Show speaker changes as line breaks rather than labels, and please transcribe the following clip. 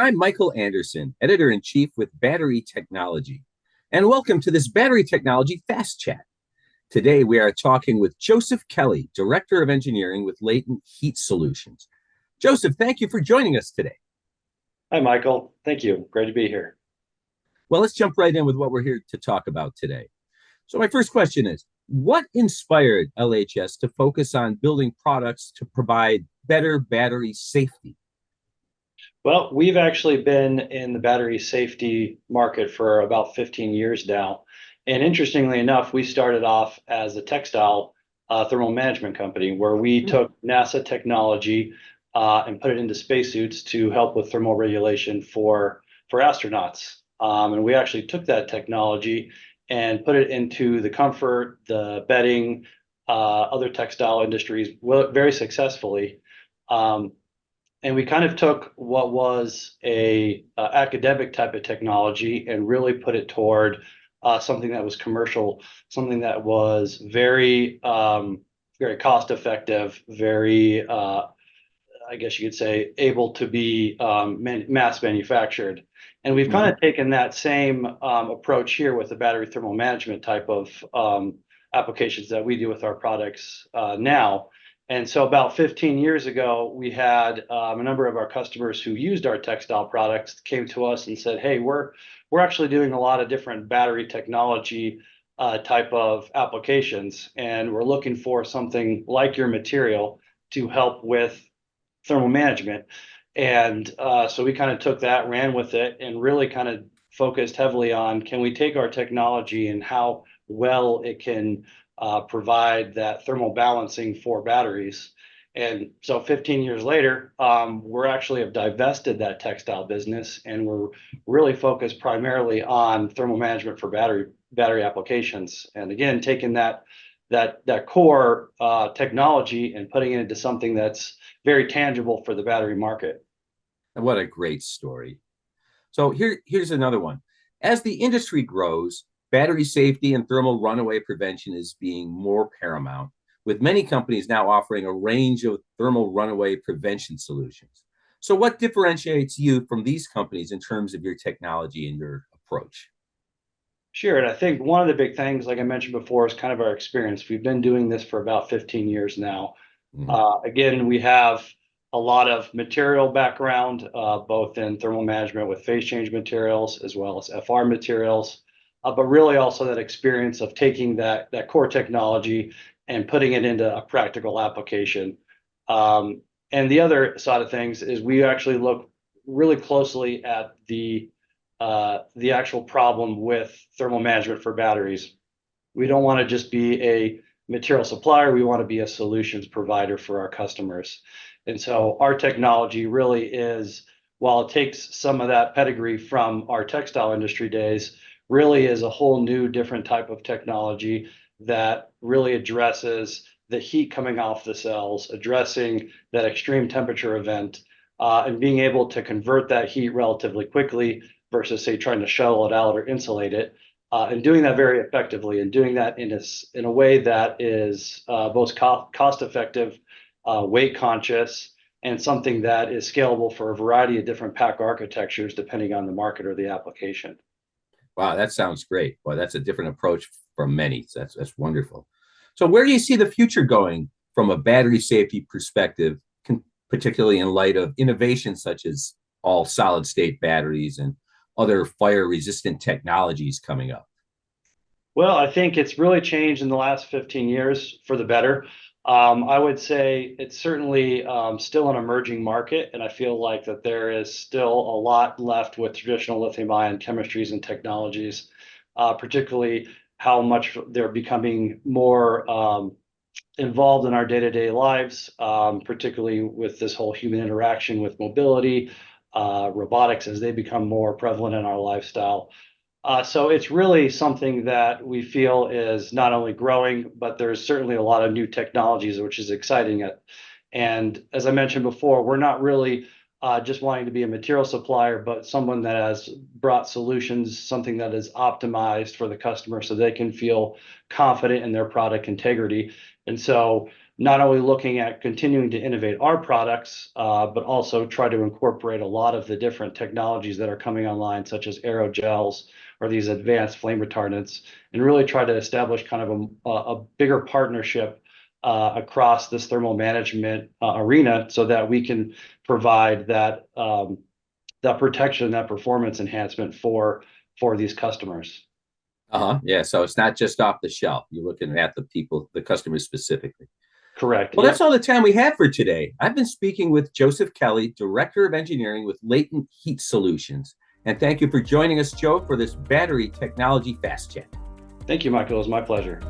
I'm Michael Anderson, Editor-in-Chief with Battery Technology, and welcome to this Battery Technology Fast Chat. Today we are talking with Joseph Kelly, Director of Engineering with Latent Heat Solutions. Joseph, thank you for joining us today.
Hi, Michael. Thank you. Great to be here.
Well, let's jump right in with what we're here to talk about today. So my first question is, what inspired LHS to focus on building products to provide better battery safety?
Well, we've actually been in the battery safety market for about 15 years now. And interestingly enough, we started off as a textile thermal management company where we took NASA technology and put it into spacesuits to help with thermal regulation for astronauts. And we actually took that technology and put it into the comfort, the bedding, other textile industries very successfully. And we kind of took what was a academic type of technology and really put it toward something that was commercial, something that was very cost effective, very I guess you could say able to be mass manufactured. And we've kind of taken that same approach here with the battery thermal management type of applications that we do with our products now. And so about 15 years ago, we had a number of our customers who used our textile products came to us and said, hey, we're actually doing a lot of different battery technology type of applications, and we're looking for something like your material to help with thermal management. And so we kind of took that, ran with it, and really kind of focused heavily on, can we take our technology and how well it can provide that thermal balancing for batteries. And so 15 years later, we're actually have divested that textile business, and we're really focused primarily on thermal management for battery applications. And again, taking that core technology and putting it into something that's very tangible for the battery market.
What a great story. So here's another one. As the industry grows, battery safety and thermal runaway prevention is being more paramount, with many companies now offering a range of thermal runaway prevention solutions. So what differentiates you from these companies in terms of your technology and your approach?
Sure. And I think one of the big things, like I mentioned before, is kind of our experience. We've been doing this for about 15 years now. Again, we have a lot of material background, both in thermal management with phase change materials as well as FR materials. But really also that experience of taking that core technology and putting it into a practical application. And the other side of things is we actually look really closely at the actual problem with thermal management for batteries. We don't want to just be a material supplier. We want to be a solutions provider for our customers. And so our technology really is, while it takes some of that pedigree from our textile industry days, really is a whole new different type of technology that really addresses the heat coming off the cells, addressing that extreme temperature event, and being able to convert that heat relatively quickly versus, say, trying to shuttle it out or insulate it, and doing that very effectively, and doing that in a way that is both cost effective, weight conscious, and something that is scalable for a variety of different pack architectures depending on the market or the application.
Wow, that sounds great. Well, that's a different approach from many. So that's wonderful. So where do you see the future going from a battery safety perspective, particularly in light of innovations such as all solid state batteries and other fire resistant technologies coming up?
Well, I think it's really changed in the last 15 years for the better. I would say it's certainly still an emerging market, and I feel like that there is still a lot left with traditional lithium-ion chemistries and technologies, particularly how much they're becoming more involved in our day-to-day lives, particularly with this whole human interaction with mobility, robotics as they become more prevalent in our lifestyle. So it's really something that we feel is not only growing, but there's certainly a lot of new technologies, which is exciting. And as I mentioned before, we're not really just wanting to be a material supplier, but someone that has brought solutions, something that is optimized for the customer so they can feel confident in their product integrity. And so not only looking at continuing to innovate our products, but also try to incorporate a lot of the different technologies that are coming online, such as aerogels or these advanced flame retardants, and really try to establish kind of a bigger partnership across this thermal management arena so that we can provide that protection, that performance enhancement for these customers.
Yeah. So it's not just off the shelf. You're looking at the people, the customers specifically.
Correct.
Well,
Yep.
that's all the time we have for today. I've been speaking with Joseph Kelly, Director of Engineering with Latent Heat Solutions. And thank you for joining us, Joe, for this battery technology fast chat.
Thank you, Michael. It was my pleasure.